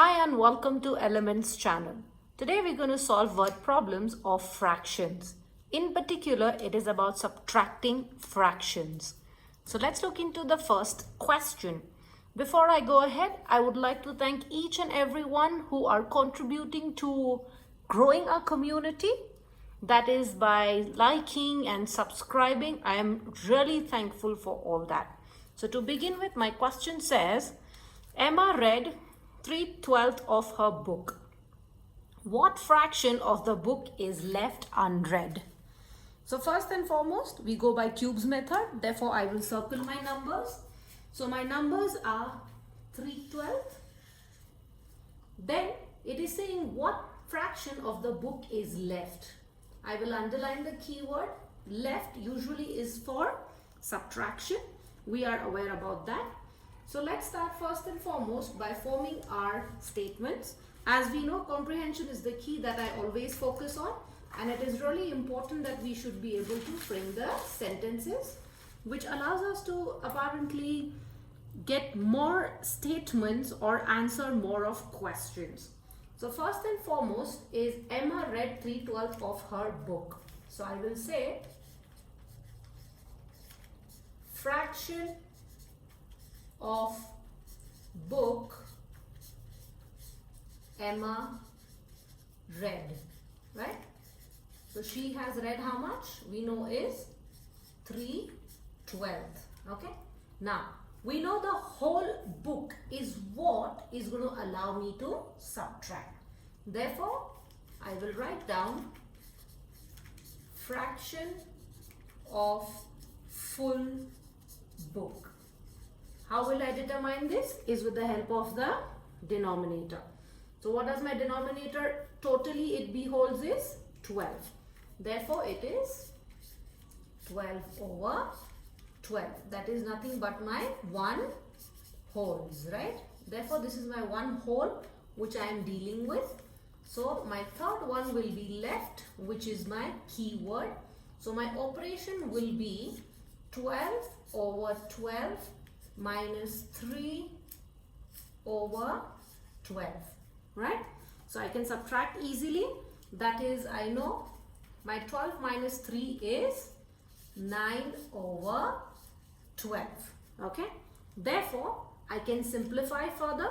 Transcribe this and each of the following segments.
Hi and welcome to Elements channel. Today we're going to solve word problems of fractions. In particular, it is about subtracting fractions. So let's look into the first question. Before I go ahead, I would like to thank each and everyone who are contributing to growing our community. That is by liking and subscribing. I am really thankful for all that. So to begin with, my question says, Emma read 3/12 of her book. What fraction of the book is left unread? So first and foremost, we go by cubes method. Therefore, I will circle my numbers. So my numbers are 3/12. Then it is saying what fraction of the book is left. I will underline the keyword. Left usually is for subtraction. We are aware about that. So let's start first and foremost by forming our statements. As we know, comprehension is the key that I always focus on, and it is really important that we should be able to frame the sentences, which allows us to apparently get more statements or answer more of questions. So first and foremost is Emma read 3/12 of her book. So I will say fraction of book Emma read, right? So she has read how much? We know is 3/12. Okay. Now we know the whole book is what is going to allow me to subtract. Therefore, I will write down fraction of full book. How will I determine this? Is with the help of the denominator. So what does my denominator totally it beholds is 12. Therefore, it is 12 over 12. That is nothing but my 1 wholes, right? Therefore, this is my 1 whole which I am dealing with. So my third one will be left, which is my keyword. So my operation will be 12 over 12 minus 3 over 12, right? So I can subtract easily. That is, I know my 12 minus 3 is 9 over 12, okay? Therefore, I can simplify further,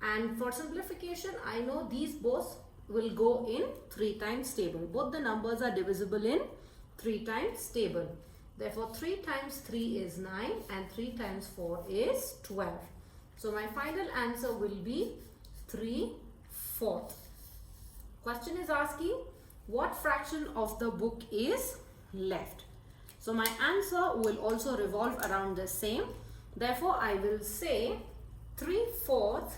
and for simplification, I know these both will go in 3 times table. Both the numbers are divisible in 3 times table. Therefore, 3 times 3 is 9 and 3 times 4 is 12. So, my final answer will be 3/4. Question is asking what fraction of the book is left. So, my answer will also revolve around the same. Therefore, I will say 3/4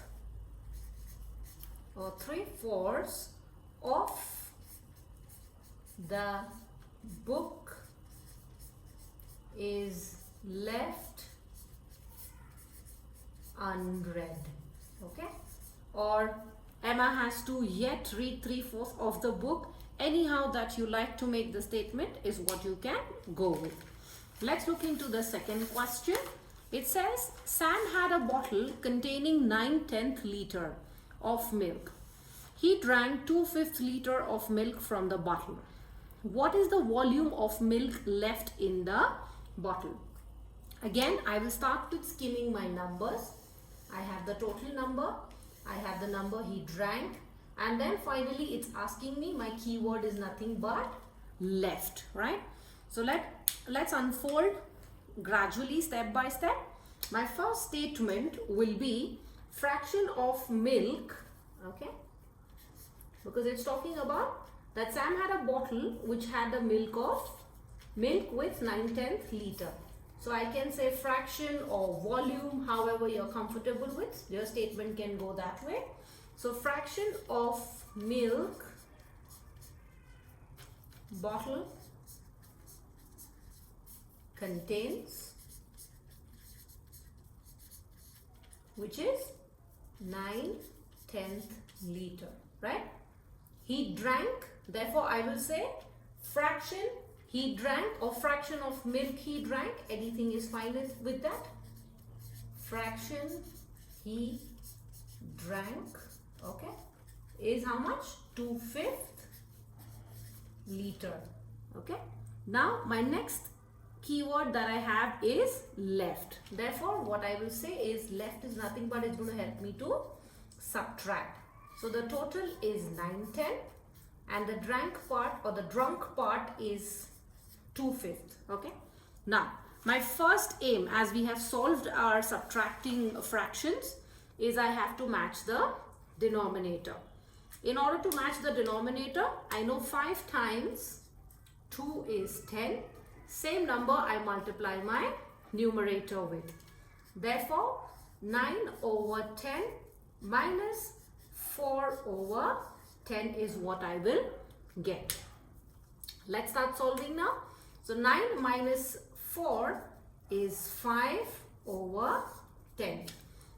or 3/4 of the book is left unread, okay? Or Emma has to yet read 3/4 of the book. Anyhow that you like to make the statement is what you can go with. Let's look into the second question. It says Sam had a bottle containing 9/10 liter of milk. He drank 2/5 liter of milk from the bottle. What is the volume of milk left in the bottle? Again, I will start with skimming my numbers. I have the total number, I have the number he drank, and then finally it's asking me, my keyword is nothing but left, right? So let's unfold gradually step by step. My first statement will be fraction of milk, okay? Because it's talking about that Sam had a bottle which had the milk with 9/10 liter. So I can say fraction or volume, however you're comfortable with. Your statement can go that way. So fraction of milk bottle contains, which is 9/10 liter, right? He drank, therefore I will say fraction he drank or fraction of milk he drank. Anything is fine with that. Fraction he drank okay, is how much? 2/5 liter. Okay. Now my next keyword that I have is left. Therefore, what I will say is left is nothing but it's going to help me to subtract. So the total is 9/10 and the drunk part is 2/5. Okay. Now my first aim, as we have solved our subtracting fractions, is I have to match the denominator. In order to match the denominator, I know 5 times 2 is 10. Same number I multiply my numerator with. Therefore, 9/10 minus 4/10 is what I will get. Let's start solving now. So 9 minus 4 is 5/10.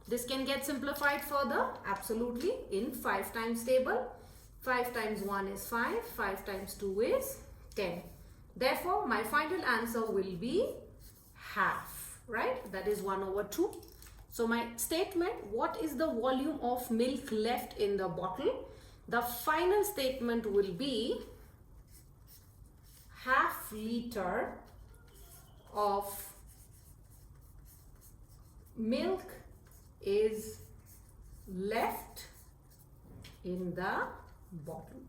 This can get simplified further, absolutely, in 5 times table. 5 times 1 is 5, 5 times 2 is 10. Therefore, my final answer will be half, right? That is 1/2. So my statement, what is the volume of milk left in the bottle? The final statement will be half liter of milk is left in the bottle.